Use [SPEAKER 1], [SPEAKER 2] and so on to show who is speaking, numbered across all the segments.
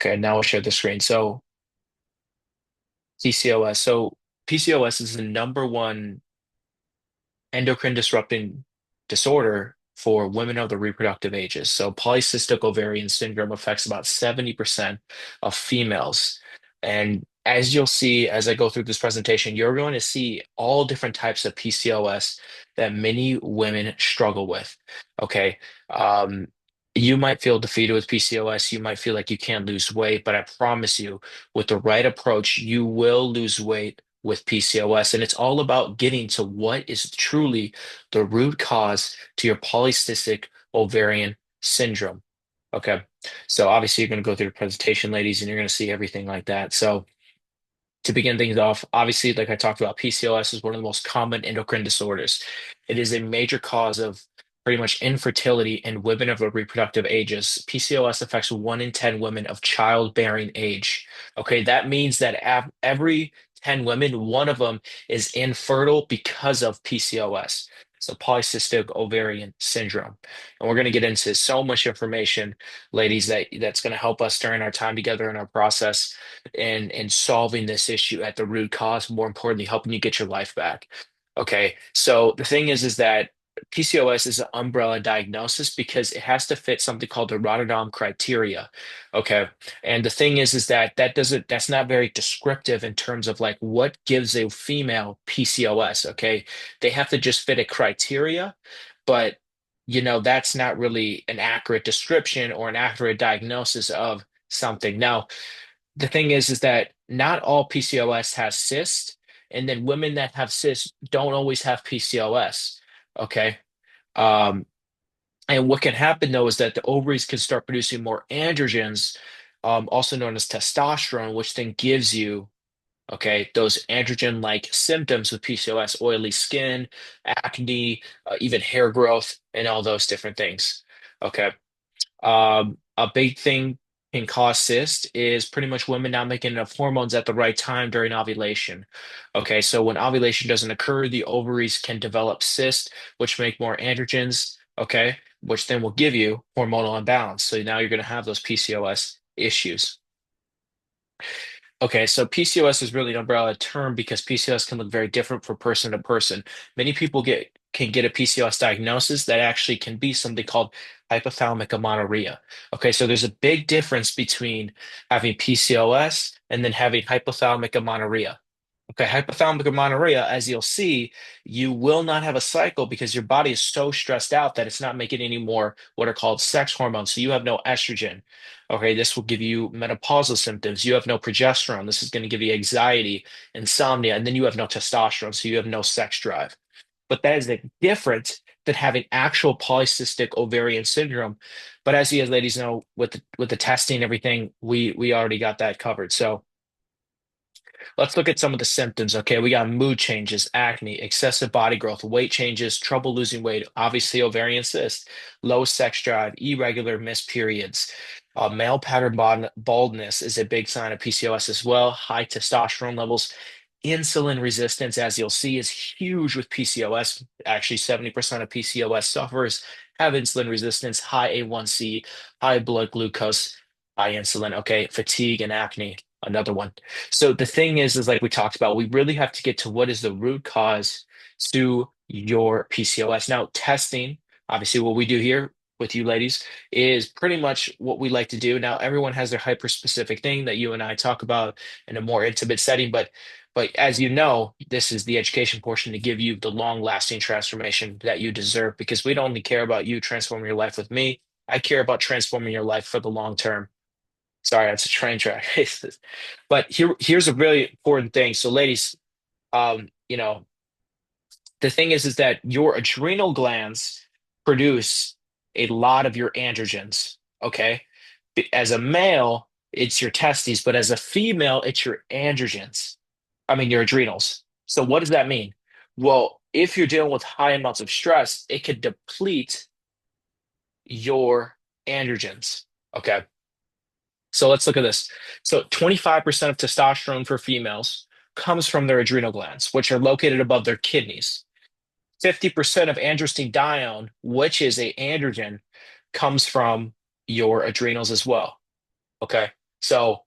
[SPEAKER 1] Okay, now I'll share the screen. So PCOS. So PCOS is the number one endocrine disrupting disorder for women of the reproductive ages. So polycystic ovarian syndrome affects about 70% of females. And as you'll see as I go through this presentation, you're going to see all different types of PCOS that many women struggle with. Okay. Um, you might feel defeated with PCOS. You might feel like you can't lose weight, but I promise you, with the right approach, you will lose weight with PCOS. And it's all about getting to what is truly the root cause to your polycystic ovarian syndrome. Okay. So obviously you're going to go through the presentation, ladies, and you're going to see everything like that. So to begin things off, obviously, like I talked about, PCOS is one of the most common endocrine disorders. It is a major cause of pretty much infertility in women of the reproductive ages. PCOS affects 1 in 10 women of childbearing age. Okay, that means that every 10 women, one of them is infertile because of PCOS. So polycystic ovarian syndrome. And we're going to get into so much information, ladies, that's going to help us during our time together in our process and solving this issue at the root cause, more importantly, helping you get your life back. Okay, so the thing is that PCOS is an umbrella diagnosis because it has to fit something called the Rotterdam criteria. Okay, and the thing is that that's not very descriptive in terms of like what gives a female PCOS. Okay, they have to just fit a criteria, but that's not really an accurate description or an accurate diagnosis of something. Now, the thing is that not all PCOS has cysts, and then women that have cysts don't always have PCOS. Okay. Um, and what can happen though is that the ovaries can start producing more androgens, also known as testosterone, which then gives you, okay, those androgen-like symptoms with PCOS, oily skin, acne, even hair growth, and all those different things. Okay. A big thing can cause cyst is pretty much women not making enough hormones at the right time during ovulation. Okay, so when ovulation doesn't occur, the ovaries can develop cysts, which make more androgens, okay, which then will give you hormonal imbalance. So now you're going to have those PCOS issues. Okay, so PCOS is really an umbrella term because PCOS can look very different from person to person. Many people can get a PCOS diagnosis that actually can be something called hypothalamic amenorrhea. Okay, so there's a big difference between having PCOS and then having hypothalamic amenorrhea. Okay, hypothalamic amenorrhea, as you'll see, you will not have a cycle because your body is so stressed out that it's not making any more what are called sex hormones. So you have no estrogen. Okay, this will give you menopausal symptoms. You have no progesterone. This is going to give you anxiety, insomnia, and then you have no testosterone, so you have no sex drive. But that is different than having actual polycystic ovarian syndrome. But as you guys ladies know, with the testing and everything, we already got that covered. So let's look at some of the symptoms. Okay, we got mood changes, acne, excessive body growth, weight changes, trouble losing weight, obviously ovarian cyst, low sex drive, irregular missed periods. Male pattern baldness is a big sign of PCOS as well. High testosterone levels. Insulin resistance, as you'll see, is huge with PCOS. Actually, 70% of PCOS sufferers have insulin resistance, high A1C, high blood glucose, high insulin. Okay, fatigue and acne, another one. So the thing is like we talked about, we really have to get to what is the root cause to your PCOS. Now, testing, obviously, what we do here with you ladies is pretty much what we like to do. Now, everyone has their hyper-specific thing that you and I talk about in a more intimate setting, but as you know, this is the education portion to give you the long-lasting transformation that you deserve because we don't only care about you transforming your life with me. I care about transforming your life for the long term. Sorry, that's a train track. But here's a really important thing. So, ladies, um, you know, the thing is that your adrenal glands produce a lot of your androgens. Okay. As a male, it's your testes, but as a female, it's your androgens. I mean, your adrenals. So, what does that mean? Well, if you're dealing with high amounts of stress, it could deplete your androgens. Okay. So let's look at this. So 25% of testosterone for females comes from their adrenal glands, which are located above their kidneys. 50% of androstenedione, which is a androgen, comes from your adrenals as well. Okay. So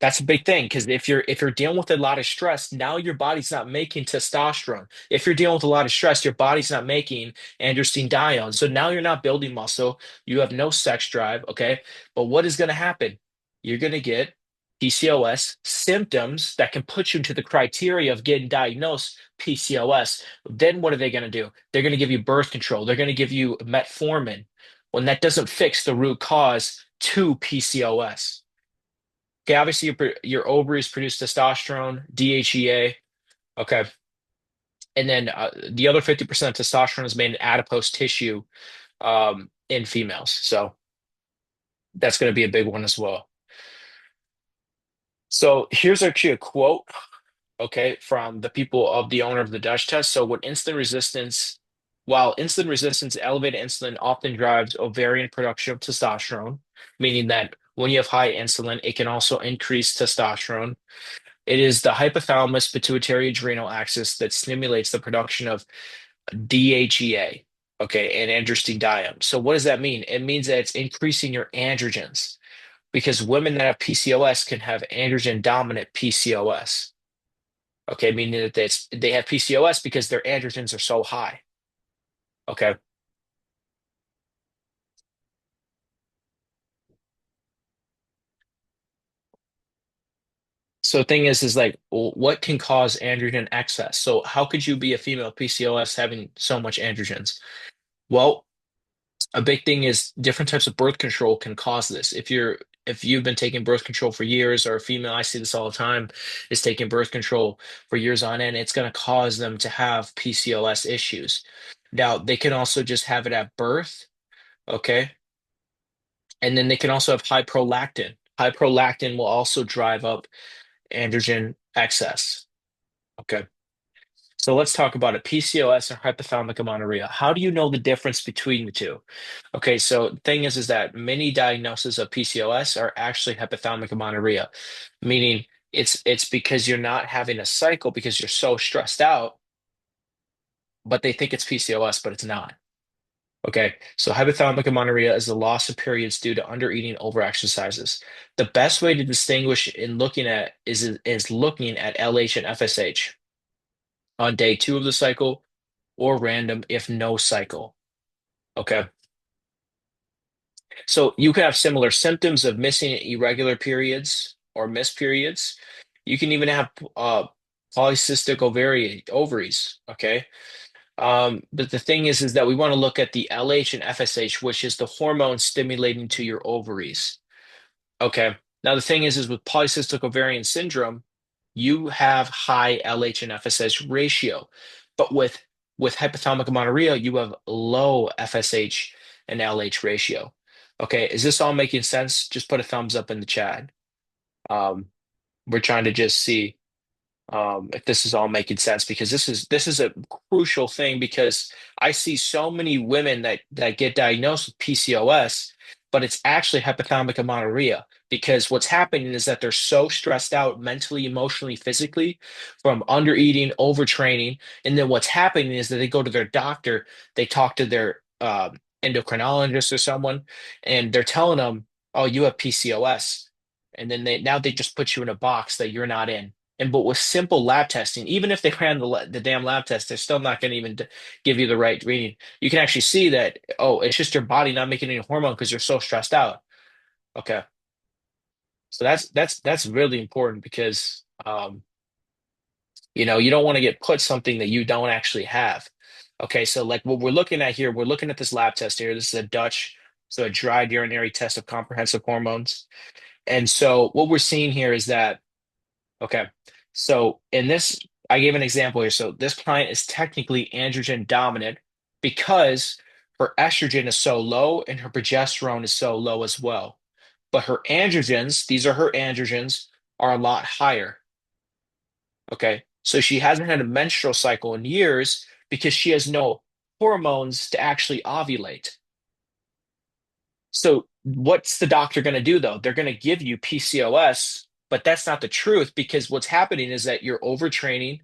[SPEAKER 1] that's a big thing because if you're dealing with a lot of stress, now your body's not making testosterone. If you're dealing with a lot of stress, your body's not making androstenedione. So now you're not building muscle. You have no sex drive, okay? But what is going to happen? You're going to get PCOS symptoms that can put you into the criteria of getting diagnosed PCOS. Then what are they going to do? They're going to give you birth control. They're going to give you metformin when that doesn't fix the root cause to PCOS. Okay, obviously your ovaries produce testosterone, DHEA. Okay, and then the other 50% of testosterone is made in adipose tissue in females. So that's going to be a big one as well. So here's actually a quote, okay, from the people of the owner of the Dutch test. So while insulin resistance, elevated insulin often drives ovarian production of testosterone, meaning that when you have high insulin, it can also increase testosterone. It is the hypothalamus pituitary adrenal axis that stimulates the production of DHEA, okay, and androstenedione. So what does that mean? It means that it's increasing your androgens because women that have PCOS can have androgen dominant PCOS. Okay, meaning that they have PCOS because their androgens are so high. Okay. So the thing is like, what can cause androgen excess? So how could you be a female PCOS having so much androgens? Well, a big thing is different types of birth control can cause this. If you've been taking birth control for years, or a female, I see this all the time, is taking birth control for years on end, it's going to cause them to have PCOS issues. Now, they can also just have it at birth, okay? And then they can also have high prolactin. High prolactin will also drive up androgen excess. Okay. So let's talk about it. PCOS and hypothalamic amenorrhea. How do you know the difference between the two? Okay, so the thing is that many diagnoses of PCOS are actually hypothalamic amenorrhea, meaning it's because you're not having a cycle because you're so stressed out, but they think it's PCOS, but it's not. Okay, so hypothalamic amenorrhea is the loss of periods due to undereating, overexercises. The best way to distinguish in looking at is looking at LH and FSH on day two of the cycle or random if no cycle. Okay. So you can have similar symptoms of missing irregular periods or missed periods. You can even have polycystic ovaries. Okay. But the thing is that we want to look at the LH and FSH, which is the hormone stimulating to your ovaries. Okay. Now the thing is with polycystic ovarian syndrome, you have high LH and FSH ratio, but with hypothalamic amenorrhea, you have low FSH and LH ratio. Okay, is this all making sense? Just put a thumbs up in the chat. Um, we're trying to just see if this is all making sense because this is a crucial thing because I see so many women that get diagnosed with PCOS, but it's actually hypothalamic amenorrhea because what's happening is that they're so stressed out mentally, emotionally, physically from undereating, overtraining, and then what's happening is that they go to their doctor, they talk to their endocrinologist or someone, and they're telling them, "Oh, you have PCOS," and then they just put you in a box that you're not in. And but with simple lab testing, even if they ran the damn lab test, they're still not going to even give you the right reading. You can actually see that, oh, it's just your body not making any hormone because you're so stressed out. Okay. So that's really important because you don't want to get put something that you don't actually have. Okay, so like what we're looking at here, we're looking at this lab test here. This is a Dutch, so a dried urinary test of comprehensive hormones. And so what we're seeing here is that okay. So in this, I gave an example here. So this client is technically androgen dominant because her estrogen is so low and her progesterone is so low as well. But her androgens, these are her androgens, are a lot higher. Okay. So she hasn't had a menstrual cycle in years because she has no hormones to actually ovulate. So what's the doctor going to do though? They're going to give you PCOS, but that's not the truth because what's happening is that you're overtraining,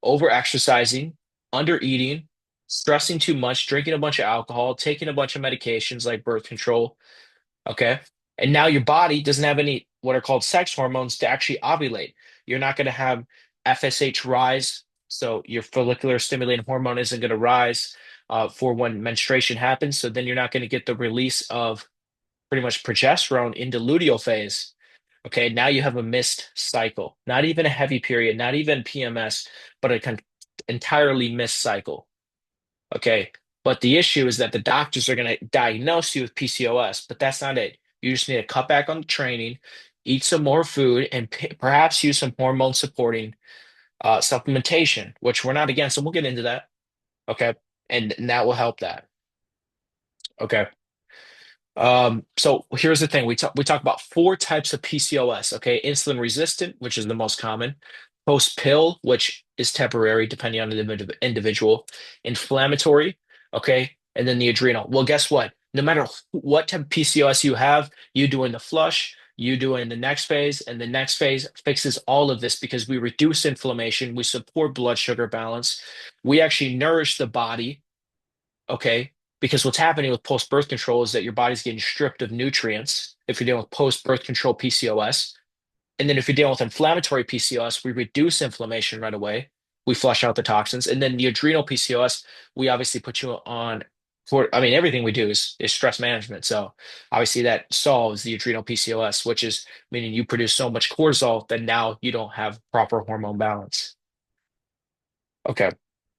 [SPEAKER 1] over-exercising, under-eating, stressing too much, drinking a bunch of alcohol, taking a bunch of medications like birth control, okay? And now your body doesn't have any what are called sex hormones to actually ovulate. You're not going to have FSH rise, so your follicular stimulating hormone isn't going to rise for when menstruation happens. So then you're not going to get the release of pretty much progesterone into luteal phase. Okay, now you have a missed cycle, not even a heavy period, not even PMS, but a entirely missed cycle. Okay. But the issue is that the doctors are going to diagnose you with PCOS, but that's not it. You just need to cut back on the training, eat some more food, and perhaps use some hormone supporting supplementation, which we're not against. So we'll get into that. Okay. And that will help that. Okay. So here's the thing. We talk about four types of PCOS, okay? Insulin resistant, which is the most common, post pill, which is temporary depending on the individual, inflammatory, okay? And then the adrenal. Well, guess what? No matter what type of PCOS you have, you doing the flush, you doing the next phase, and the next phase fixes all of this because we reduce inflammation, we support blood sugar balance, we actually nourish the body. Okay. Because what's happening with post-birth control is that your body's getting stripped of nutrients if you're dealing with post-birth control PCOS. And then if you're dealing with inflammatory PCOS, we reduce inflammation right away. We flush out the toxins. And then the adrenal PCOS, we obviously put you on for, I mean, everything we do is stress management. So obviously that solves the adrenal PCOS, which is meaning you produce so much cortisol that now you don't have proper hormone balance. Okay.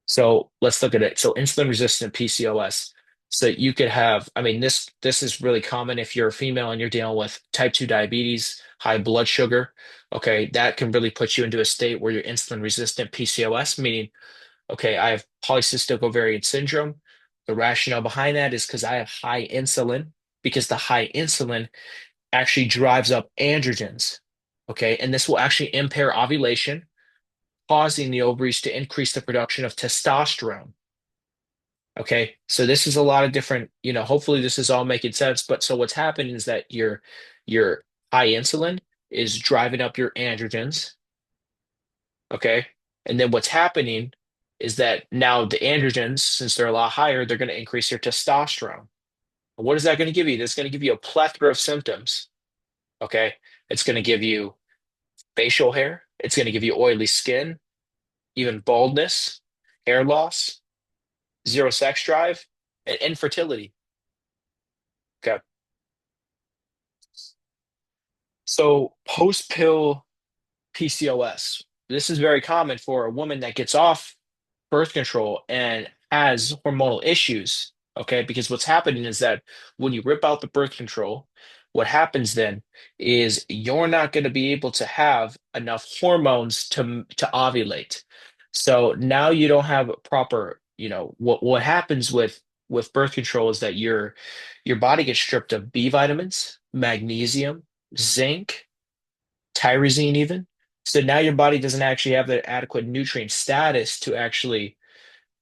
[SPEAKER 1] So let's look at it. So insulin resistant PCOS. So you could have, I mean, this is really common if you're a female and you're dealing with type 2 diabetes, high blood sugar. Okay, that can really put you into a state where you're insulin resistant PCOS, meaning, okay, I have polycystic ovarian syndrome. The rationale behind that is because I have high insulin, because the high insulin actually drives up androgens. Okay, and this will actually impair ovulation, causing the ovaries to increase the production of testosterone. Okay, so this is a lot of different, hopefully this is all making sense. But so what's happening is that your high insulin is driving up your androgens. Okay, and then what's happening is that now the androgens, since they're a lot higher, they're going to increase your testosterone. What is that going to give you? That's going to give you a plethora of symptoms. Okay, it's going to give you facial hair. It's going to give you oily skin, even baldness, hair loss, zero sex drive, and infertility. Okay. So post pill PCOS. This is very common for a woman that gets off birth control and has hormonal issues. Okay. Because what's happening is that when you rip out the birth control, what happens then is you're not going to be able to have enough hormones to ovulate. So now you don't have proper, what happens with birth control is that your body gets stripped of B vitamins, magnesium, zinc, tyrosine even. So now your body doesn't actually have the adequate nutrient status to actually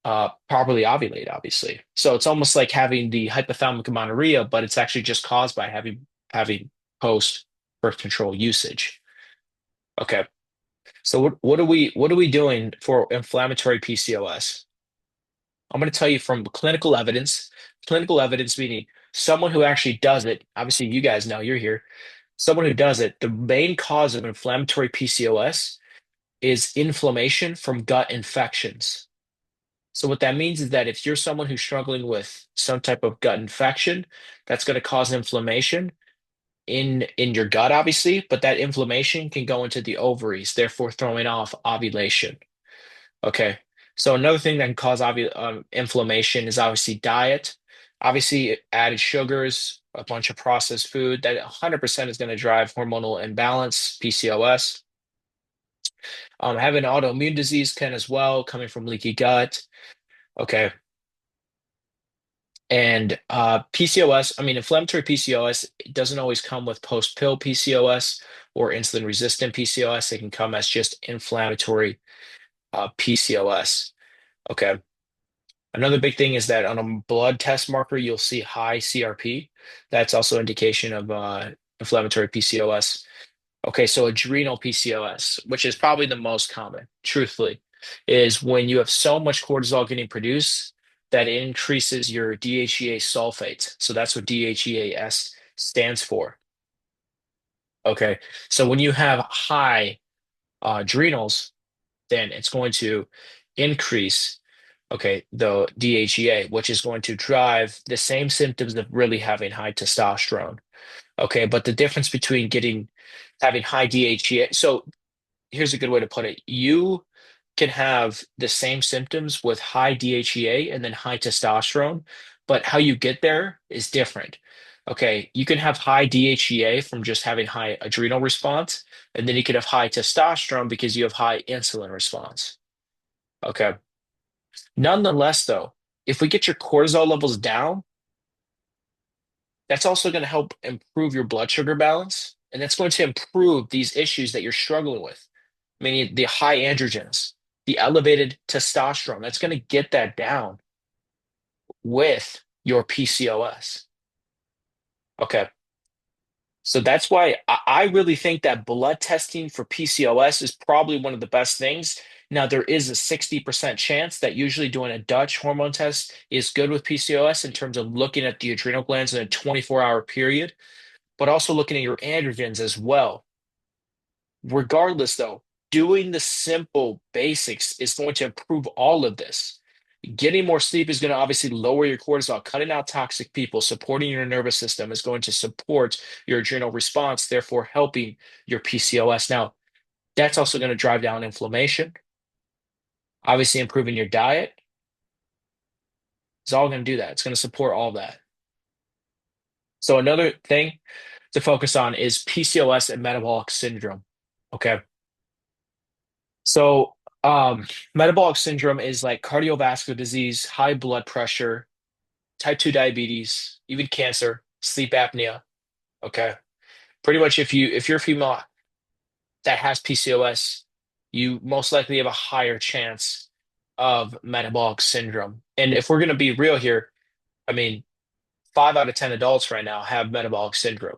[SPEAKER 1] properly ovulate, obviously. So it's almost like having the hypothalamic amenorrhea, but it's actually just caused by having post birth control usage. Okay. So what are we doing for inflammatory PCOS? I'm going to tell you from clinical evidence meaning someone who actually does it. Obviously, you guys know you're here. Someone who does it, the main cause of inflammatory PCOS is inflammation from gut infections. So what that means is that if you're someone who's struggling with some type of gut infection, that's going to cause inflammation in your gut, obviously, but that inflammation can go into the ovaries, therefore throwing off ovulation. Okay. So another thing that can cause inflammation is obviously diet. Obviously, added sugars, a bunch of processed food that 100% is going to drive hormonal imbalance, PCOS. Having autoimmune disease can as well, coming from leaky gut. Okay. And PCOS, I mean, inflammatory PCOS it doesn't always come with post-pill PCOS or insulin-resistant PCOS. It can come as just inflammatory PCOS. Okay. Another big thing is that on a blood test marker, you'll see high CRP. That's also indication of inflammatory PCOS. Okay, so adrenal PCOS, which is probably the most common, truthfully, is when you have so much cortisol getting produced that it increases your DHEA sulfate. So that's what DHEAS stands for. Okay. So when you have high adrenals, then it's going to increase, okay, the DHEA, which is going to drive the same symptoms of really having high testosterone. Okay. But the difference between having high DHEA, so here's a good way to put it. You can have the same symptoms with high DHEA and then high testosterone, but how you get there is different. Okay, you can have high DHEA from just having high adrenal response, and then you could have high testosterone because you have high insulin response. Okay. Nonetheless, though, if we get your cortisol levels down, that's also going to help improve your blood sugar balance, and that's going to improve these issues that you're struggling with, meaning the high androgens, the elevated testosterone. That's going to get that down with your PCOS. Okay. So that's why I really think that blood testing for PCOS is probably one of the best things. Now, there is a 60% chance that usually doing a Dutch hormone test is good with PCOS in terms of looking at the adrenal glands in a 24-hour period, but also looking at your androgens as well. Regardless, though, doing the simple basics is going to improve all of this. Getting more sleep is going to obviously lower your cortisol. Cutting out toxic people, supporting your nervous system is going to support your adrenal response, therefore helping your PCOS. Now, that's also going to drive down inflammation. Obviously, improving your diet is all going to do that. It's going to support all that. So, another thing to focus on is PCOS and metabolic syndrome. Okay. So, metabolic syndrome is like cardiovascular disease, high blood pressure, type 2 diabetes, even cancer, sleep apnea. Okay. Pretty much if you're a female that has PCOS, you most likely have a higher chance of metabolic syndrome. And if we're going to be real here, I mean, 5 out of 10 adults right now have metabolic syndrome.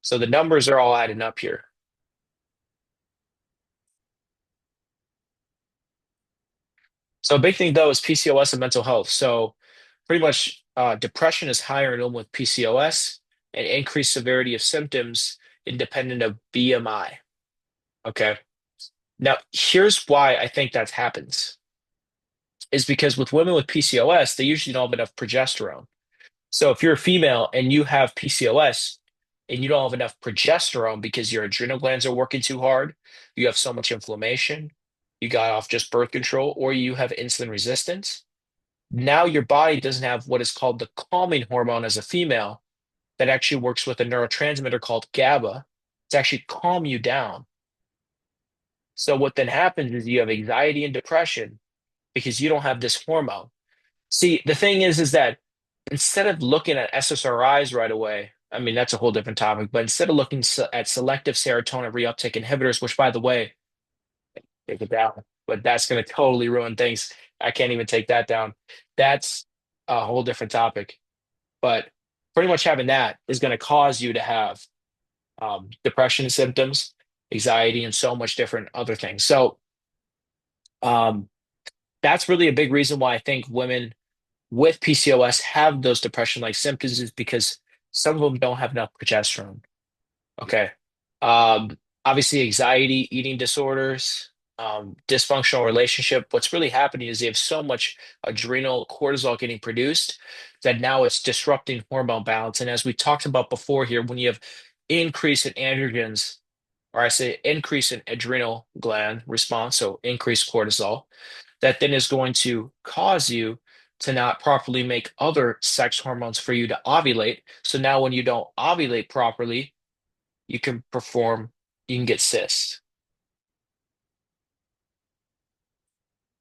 [SPEAKER 1] So the numbers are all adding up here. So a big thing though is PCOS and mental health. So pretty much depression is higher in women with PCOS and increased severity of symptoms independent of BMI. Okay. Now, here's why I think that happens is because with women with PCOS, they usually don't have enough progesterone. So if you're a female and you have PCOS and you don't have enough progesterone because your adrenal glands are working too hard, you have so much inflammation, you got off just birth control, or you have insulin resistance, now your body doesn't have what is called the calming hormone as a female that actually works with a neurotransmitter called GABA to actually calm you down. So what then happens is you have anxiety and depression because you don't have this hormone. See, the thing is that instead of looking at SSRIs right away, I mean, that's a whole different topic, but instead of looking at selective serotonin reuptake inhibitors, which by the way, take it down, but that's going to totally ruin things. I can't even take that down. That's a whole different topic. But pretty much having that is going to cause you to have depression symptoms, anxiety, and so much different other things. So um, that's really a big reason why I think women with PCOS have those depression-like symptoms is because some of them don't have enough progesterone. Okay. Obviously, anxiety, eating disorders, dysfunctional relationship. What's really happening is they have so much adrenal cortisol getting produced that now it's disrupting hormone balance. And as we talked about before here, when you have increase in androgens, or I say increase in adrenal gland response, so increased cortisol, that then is going to cause you to not properly make other sex hormones for you to ovulate. So now when you don't ovulate properly, you can perform, you can get cysts.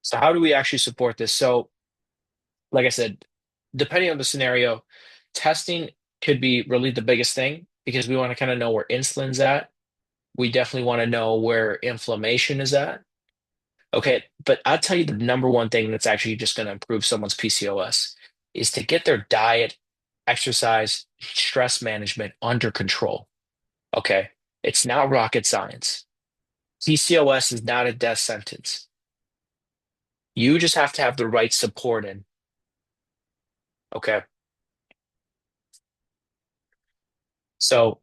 [SPEAKER 1] So how do we actually support this? So, like I said, depending on the scenario, testing could be really the biggest thing because we want to kind of know where insulin's at. We definitely want to know where inflammation is at. Okay, but I'll tell you the number one thing that's actually just going to improve someone's PCOS is to get their diet, exercise, stress management under control. Okay, it's not rocket science. PCOS is not a death sentence. You just have to have the right support in. Okay. So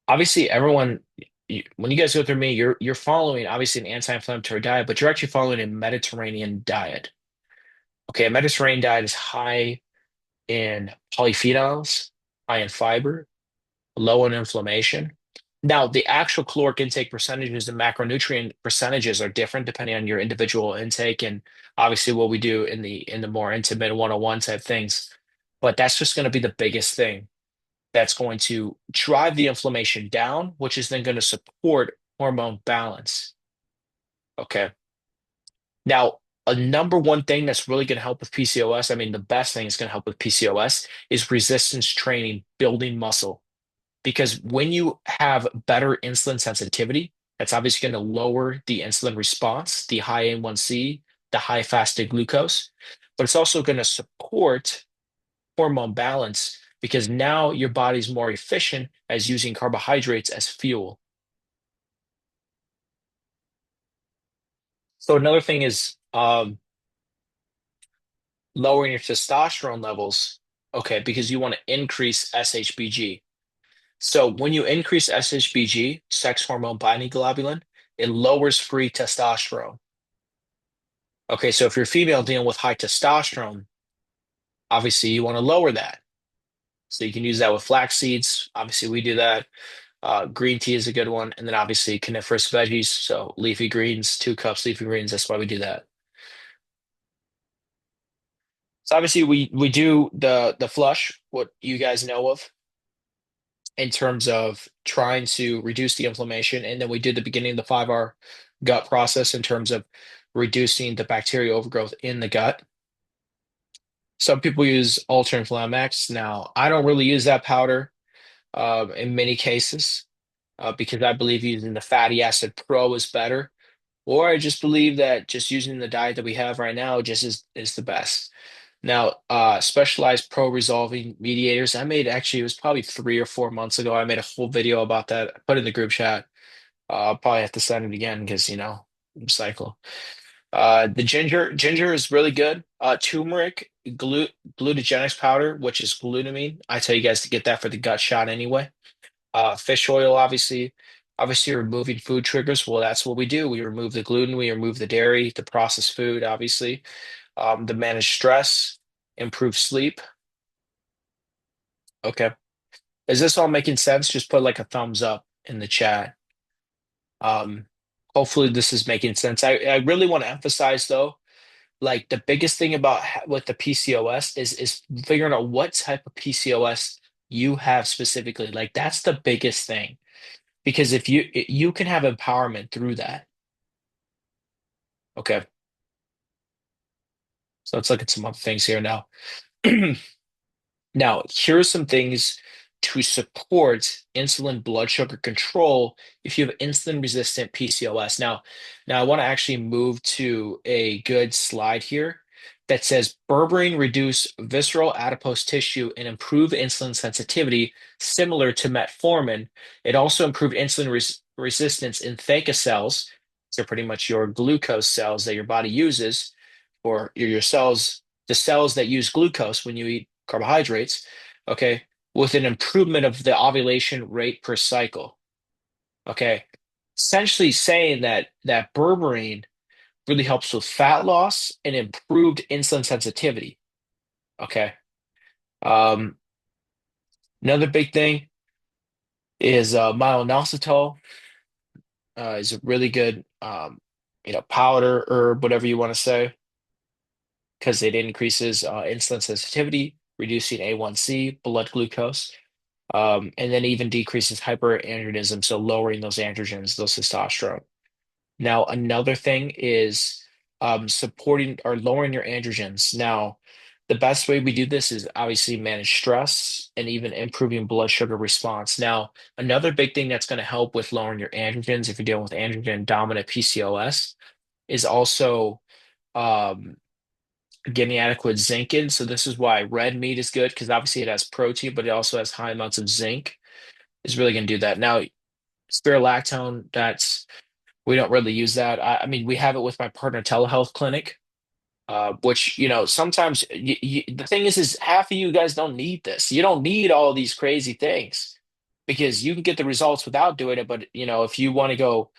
[SPEAKER 1] Obviously, everyone, when you guys go through me, you're following obviously an anti-inflammatory diet, but you're actually following a Mediterranean diet. Okay, a Mediterranean diet is high in polyphenols, high in fiber, low in inflammation. Now, the actual caloric intake percentages and macronutrient percentages are different depending on your individual intake and obviously what we do in the more intimate 101 type things. But that's just going to be the biggest thing that's going to drive the inflammation down, which is then going to support hormone balance. Okay. Now, a number one thing that's really going to help with PCOS, I mean, the best thing that's going to help with PCOS is resistance training, building muscle. Because when you have better insulin sensitivity, that's obviously going to lower the insulin response, the high A1C, the high fasted glucose, but it's also going to support hormone balance because now your body's more efficient as using carbohydrates as fuel. So another thing is lowering your testosterone levels, okay, because you want to increase SHBG. So when you increase SHBG, sex hormone binding globulin, it lowers free testosterone. Okay, so if you're female dealing with high testosterone, obviously you want to lower that. So you can use that with flax seeds. Obviously, we do that. Green tea is a good one. And then obviously coniferous veggies. So leafy greens, 2 cups leafy greens. That's why we do that. So obviously we do the flush, what you guys know of, in terms of trying to reduce the inflammation. And then we did the beginning of the 5-hour gut process in terms of reducing the bacterial overgrowth in the gut. Some people use Ultra Inflam X. Now, I don't really use that powder in many cases because I believe using the fatty acid pro is better. Or I just believe that just using the diet that we have right now just is the best. Now, specialized pro resolving mediators. I made actually, it was probably 3 or 4 months ago. I made a whole video about that. I put it in the group chat. I'll probably have to send it again because, cycle. The ginger is really good. Turmeric, glutagenics powder, which is glutamine. I tell you guys to get that for the gut shot anyway. Fish oil, obviously removing food triggers. Well, that's what we do. We remove the gluten, we remove the dairy, the processed food, obviously. The manage stress, improve sleep. Okay. Is this all making sense? Just put like a thumbs up in the chat. Um, Hopefully this is making sense. I really want to emphasize though, like the biggest thing about with the PCOS is figuring out what type of PCOS you have specifically. Like that's the biggest thing because if you can have empowerment through that. Okay. So let's look at some other things here now. Now, here are some things to support insulin blood sugar control if you have insulin resistant PCOS. Now I want to actually move to a good slide here that says berberine reduce visceral adipose tissue and improve insulin sensitivity similar to metformin. It also improved insulin resistance in theca cells. So pretty much your glucose cells that your body uses, or your cells, the cells that use glucose when you eat carbohydrates, okay, with an improvement of the ovulation rate per cycle. Okay. Essentially saying that berberine really helps with fat loss and improved insulin sensitivity. Okay. Um, Another big thing is myo-inositol is a really good powder herb, whatever you want to say, because it increases insulin sensitivity, reducing A1C, blood glucose. And then even decreases hyperandrogenism, so lowering those androgens, those testosterone. Now, another thing is supporting or lowering your androgens. Now, the best way we do this is obviously manage stress and even improving blood sugar response. Now, another big thing that's going to help with lowering your androgens if you're dealing with androgen dominant PCOS is also um, getting adequate zinc in. So this is why red meat is good because obviously it has protein, but it also has high amounts of zinc. Is really going to do that. Now, spirulactone, that's we don't really use that. I mean, we have it with my partner telehealth clinic, which sometimes the thing is half of you guys don't need this. You don't need all these crazy things. because you can get the results without doing it. But if you want to go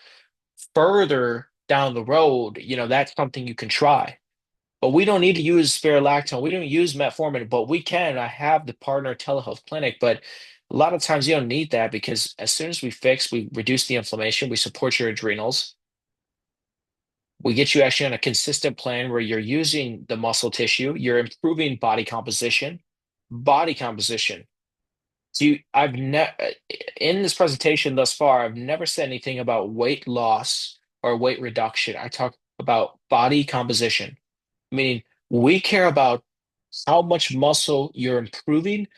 [SPEAKER 1] further down the road, that's something you can try. But we don't need to use spironolactone. We don't use metformin, but we can. I have the partner telehealth clinic, but a lot of times you don't need that because as soon as we reduce the inflammation, we support your adrenals. We get you actually on a consistent plan where you're using the muscle tissue, you're improving body composition. Body composition. So I've never in this presentation thus far, I've never said anything about weight loss or weight reduction. I talk about body composition, meaning we care about how much muscle you're improving,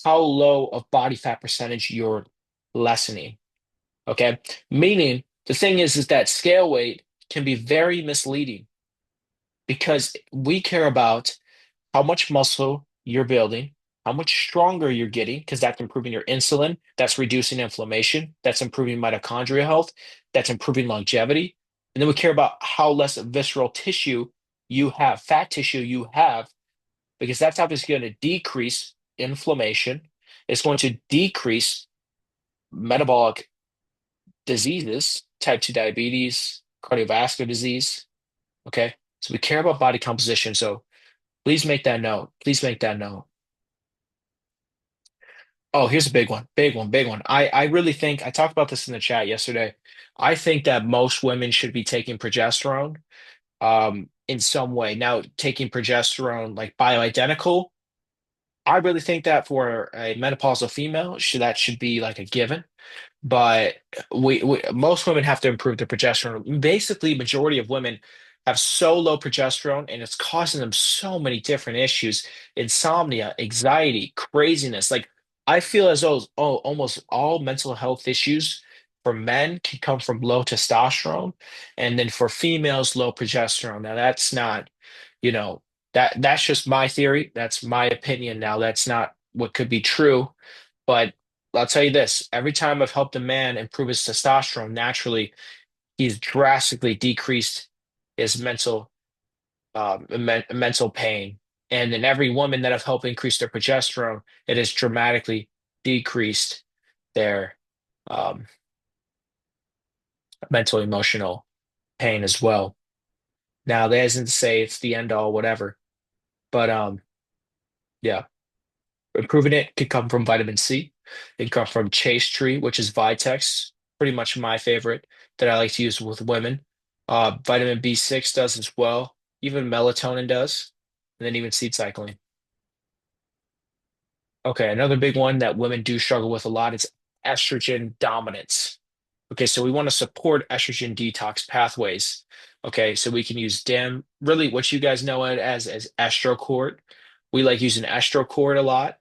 [SPEAKER 1] how low of body fat percentage you're lessening. Okay. Meaning the thing is that scale weight can be very misleading because we care about how much muscle you're building, how much stronger you're getting, because that's improving your insulin, that's reducing inflammation, that's improving mitochondrial health, that's improving longevity. And then we care about how less visceral tissue you have, fat tissue you have, because that's obviously going to decrease inflammation. It's going to decrease metabolic diseases, type 2 diabetes, cardiovascular disease. Okay. So we care about body composition. So please make that note. Please make that note. Oh, here's a big one. Big one, big one. I really think I talked about this in the chat yesterday. I think that most women should be taking progesterone in some way. Now, taking progesterone like bioidentical, I really think that for a menopausal female, that should be like a given. But we most women have to improve their progesterone. Basically, majority of women have so low progesterone, and it's causing them so many different issues: insomnia, anxiety, craziness. Like I feel as though almost all mental health issues for men can come from low testosterone, and then for females, low progesterone. Now that's not, you know, that's just my theory. That's my opinion. Now that's not what could be true, but I'll tell you this, every time I've helped a man improve his testosterone naturally, he's drastically decreased his mental pain. And in every woman that I've helped increase their progesterone, it has dramatically decreased their um, mental emotional pain as well. Now, that isn't to say it's the end all, whatever, but yeah. Improving it could come from vitamin C. It can come from Chase Tree, which is Vitex, pretty much my favorite that I like to use with women. Vitamin B6 does as well. Even melatonin does. And then even seed cycling. Okay, another big one that women do struggle with a lot is estrogen dominance. Okay, so we want to support estrogen detox pathways. Okay, so we can use DIM, really what you guys know it as EstroCort. We like using EstroCort a lot.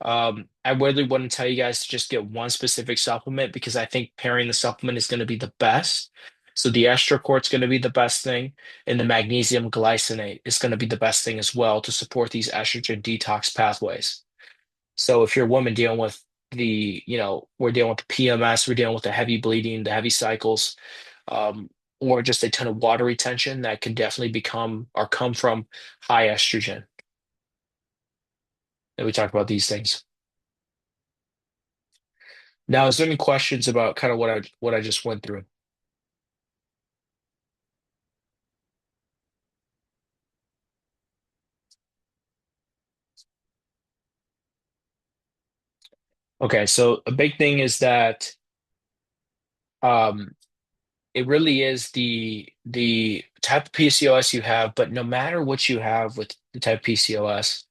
[SPEAKER 1] I really wouldn't tell you guys to just get one specific supplement because I think pairing the supplement is going to be the best. So the Estrocort's going to be the best thing, and the magnesium glycinate is going to be the best thing as well to support these estrogen detox pathways. So if you're a woman dealing with we're dealing with the PMS, we're dealing with the heavy bleeding, the heavy cycles, um, or just a ton of water retention, that can definitely become or come from high estrogen. And we talk about these things. Now, is there any questions about kind of what I just went through? Okay, so a big thing is that um, it really is the type of PCOS you have, but no matter what you have with the type of PCOS,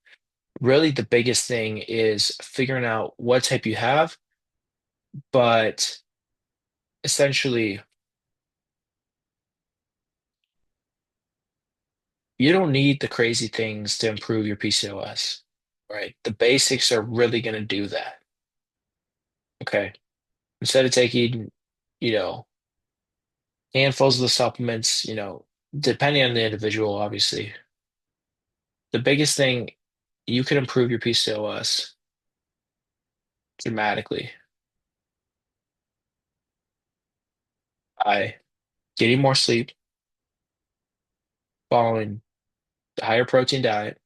[SPEAKER 1] really the biggest thing is figuring out what type you have, but essentially you don't need the crazy things to improve your PCOS, right? The basics are really going to do that. Okay. Instead of taking, you know, handfuls of the supplements, depending on the individual, obviously. The biggest thing, you can improve your PCOS dramatically by getting more sleep, following the higher protein diet,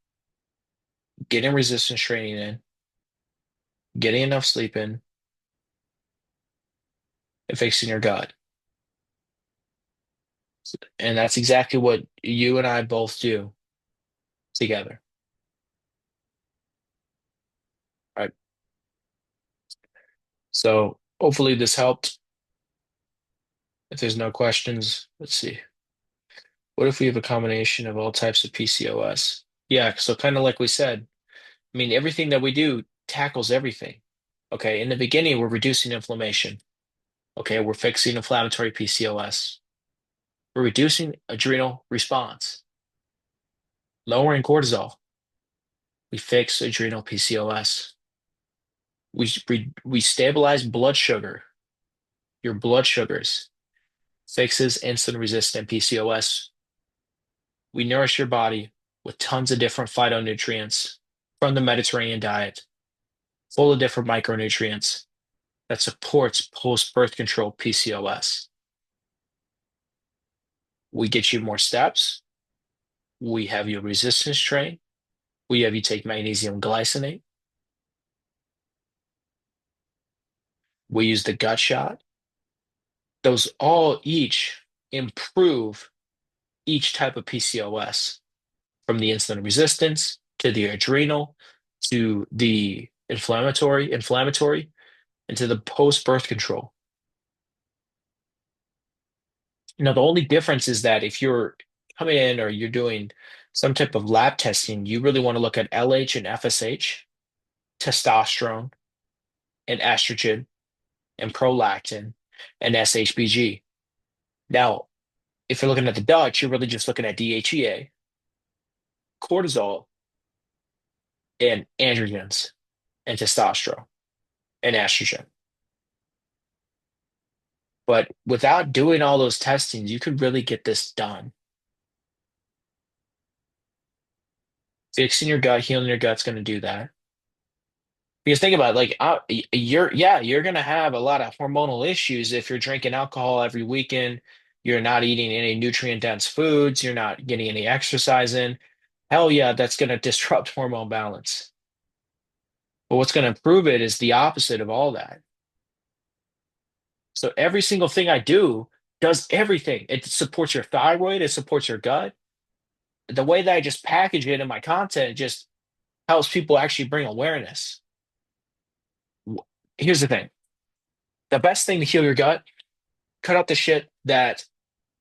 [SPEAKER 1] getting resistance training in, getting enough sleep in, and fixing your gut. And that's exactly what you and I both do together. Right. So hopefully this helped. If there's no questions, let's see. What if we have a combination of all types of PCOS? Yeah, so kind of like we said, I mean, everything that we do tackles everything. Okay, in the beginning, we're reducing inflammation. Okay, we're fixing inflammatory PCOS. We're reducing adrenal response, lowering cortisol. We fix adrenal PCOS. We stabilize blood sugar, your blood sugars, fixes insulin resistant PCOS. We nourish your body with tons of different phytonutrients from the Mediterranean diet, full of different micronutrients that supports post-birth control PCOS. We get you more steps. We have you resistance train. We have you take magnesium glycinate. We use the gut shot. Those all each improve each type of PCOS, from the insulin resistance to the adrenal to the inflammatory, and to the post-birth control. The only difference is that if you're coming in or you're doing some type of lab testing, you really want to look at LH and FSH, testosterone and estrogen and prolactin and SHBG. Now, if you're looking at the Dutch, you're really just looking at DHEA, cortisol, and androgens and testosterone and estrogen. But without doing all those testings, you could really get this done. Fixing your gut, healing your gut's going to do that. Because think about it, like you're gonna have a lot of hormonal issues if you're drinking alcohol every weekend, you're not eating any nutrient dense foods, you're not getting any exercise in. Hell yeah, that's gonna disrupt hormone balance. But what's gonna improve it is the opposite of all that. So every single thing I do does everything. It supports your thyroid, it supports your gut. The way that I just package it in my content just helps people actually bring awareness. Here's the thing. The best thing to heal your gut, cut out the shit that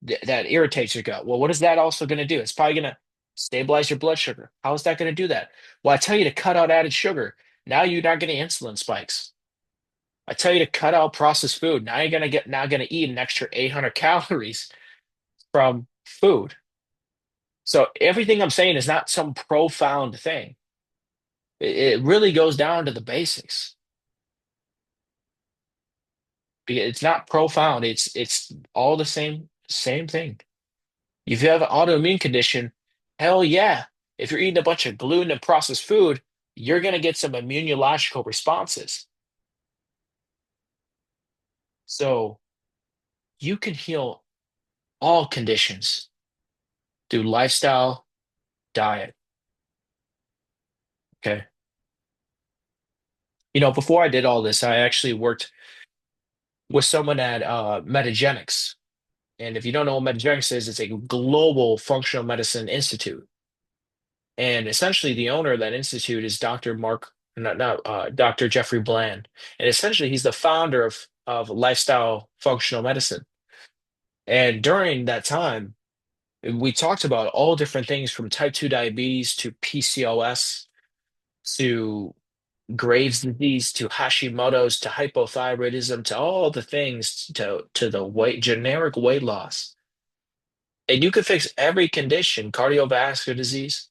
[SPEAKER 1] irritates your gut. Well, what is that also going to do? It's probably going to stabilize your blood sugar. How is that going to do that? Well, I tell you to cut out added sugar. Now you're not getting insulin spikes. I tell you to cut out processed food. Now you're going to eat an extra 800 calories from food. So everything I'm saying is not some profound thing. It really goes down to the basics. It's not profound. It's all the same thing. If you have an autoimmune condition, hell yeah. If you're eating a bunch of gluten and processed food, you're going to get some immunological responses. So you can heal all conditions through lifestyle, diet. Okay. Before I did all this, I actually worked with someone at Metagenics. And if you don't know what Metagenics is, it's a global functional medicine institute. And essentially, the owner of that institute is Dr. Mark, not Dr. Jeffrey Bland. And essentially, he's the founder of lifestyle functional medicine. And during that time, we talked about all different things from type 2 diabetes to PCOS to Graves' disease to Hashimoto's to hypothyroidism to all the things to the generic weight loss. And you could fix every condition, cardiovascular disease,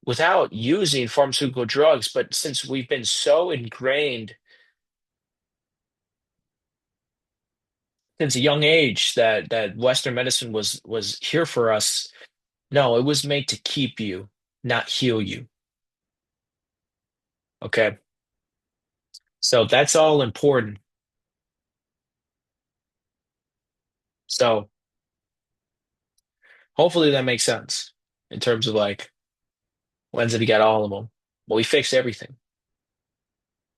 [SPEAKER 1] without using pharmaceutical drugs. But since we've been so ingrained since a young age that Western medicine was here for us, no, it was made to keep you, not heal you. Okay. So that's all important. So hopefully that makes sense in terms of like, when's it got all of them? Well, we fix everything.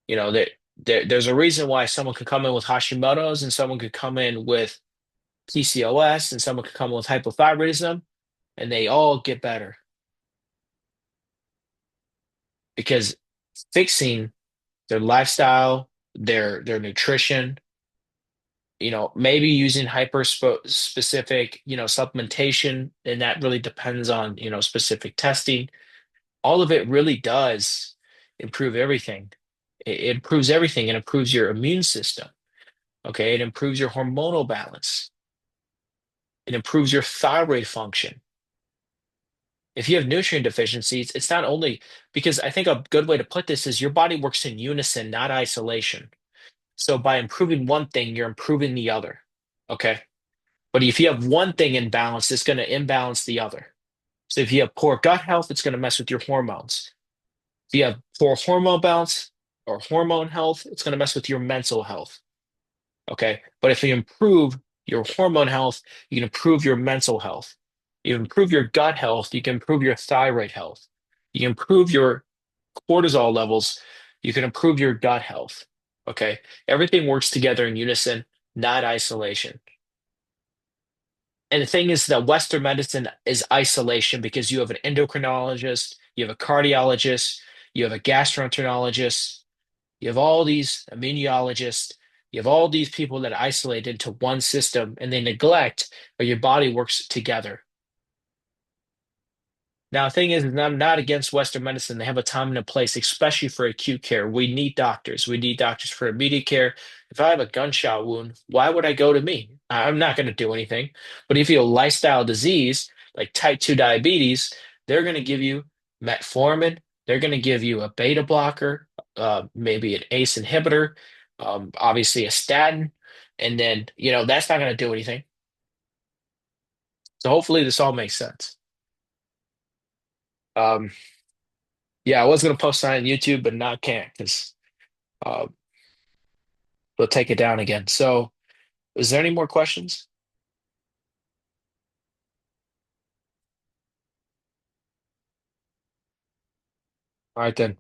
[SPEAKER 1] That There's a reason why someone could come in with Hashimoto's and someone could come in with PCOS and someone could come in with hypothyroidism and they all get better because fixing their lifestyle, their nutrition, maybe using hyper specific, supplementation, and that really depends on, specific testing. All of it really does improve everything. It improves everything. It improves your immune system. Okay. It improves your hormonal balance. It improves your thyroid function. If you have nutrient deficiencies, it's not only because I think a good way to put this is your body works in unison, not isolation. So by improving one thing, you're improving the other. Okay. But if you have one thing imbalanced, it's going to imbalance the other. So if you have poor gut health, it's going to mess with your hormones. If you have poor hormone balance or hormone health, it's going to mess with your mental health. Okay. But if you improve your hormone health, you can improve your mental health. You improve your gut health, you can improve your thyroid health. You can improve your cortisol levels, you can improve your gut health. Okay. Everything works together in unison, not isolation. And the thing is that Western medicine is isolation because you have an endocrinologist, you have a cardiologist, you have a gastroenterologist, you have all these immunologists, you have all these people that isolate into one system and they neglect how your body works together. Now, the thing is, I'm not against Western medicine. They have a time and a place, especially for acute care. We need doctors. We need doctors for immediate care. If I have a gunshot wound, why would I go to me? I'm not going to do anything. But if you have a lifestyle disease like type 2 diabetes, they're going to give you metformin. They're going to give you a beta blocker, maybe an ACE inhibitor, obviously a statin. And then, that's not going to do anything. So hopefully this all makes sense. Um, Yeah, I was gonna post that on YouTube, but now I can't because uh, they'll take it down again. So, is there any more questions? All right then.